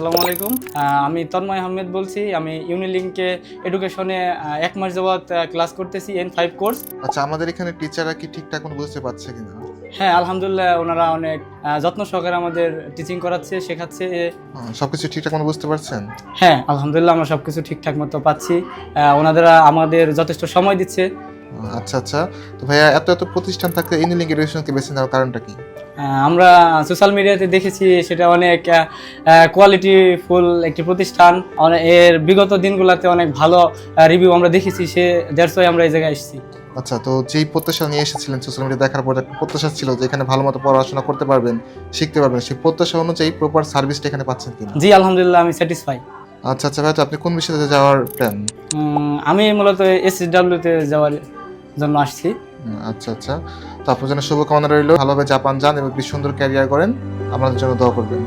আসসালামু আলাইকুম। আমি তন্ময় আহমেদ বলছি। আমি ইউনিলিংকে এডুকেশনে 1 মাস যাবত ক্লাস করতেছি, N5 কোর্স। আচ্ছা, আমাদের এখানে টিচাররা কি ঠিকঠাক মতো বুঝতে পারছে কিনা? হ্যাঁ, আলহামদুলিল্লাহ ওনারা অনেক যত্ন সহকারে আমাদের টিচিং করাচ্ছে, শেখাচ্ছে। সবকিছু ঠিকঠাক মতো বুঝতে পারছেন? হ্যাঁ, আলহামদুলিল্লাহ আমরা সবকিছু ঠিকঠাক মতো পাচ্ছি। ওনারা আমাদের যথেষ্ট সময় দিচ্ছে। আচ্ছা আচ্ছা। তো ভাইয়া, এত এত প্রতিষ্ঠান থাকতে ইউনিলিংক এডুকেশনকে বেছে নেওয়ার কারণটা কি? আমরা সোশ্যাল মিডিয়াতে দেখেছি সেটা অনেক কোয়ালিটিফুল একটি প্রতিষ্ঠান। এর বিগত দিনগুলোতে অনেক ভালো রিভিউ আমরা দেখেছি, দ্যাটস ওয়াই আমরা এই জায়গায় এসেছি। আচ্ছা, তো যেই প্রত্যাশা নিয়ে এসেছিলেন সোশ্যাল মিডিয়া দেখার পর, একটা প্রত্যাশা ছিল যে এখানে ভালো মতো পড়াশোনা করতে পারবেন, শিখতে পারবেন, সেই প্রত্যাশা অনুযায়ী প্রপার সার্ভিসটা এখানে পাচ্ছেন কিনা? জি, আলহামদুলিল্লাহ আমি স্যাটিসফাই। আচ্ছা আচ্ছা ভাই, তো আপনি কোন বিষয়ে যাওয়ার প্ল্যান? আমি মূলত SSW-তে যাওয়ার জন্য আসছি। আচ্ছা আচ্ছা। তো আপনার জন্য শুভকামনা রইল, ভালোভাবে জাপান যান এবং একটি সুন্দর ক্যারিয়ার করেন। আমাদের জন্য দোয়া করবেন।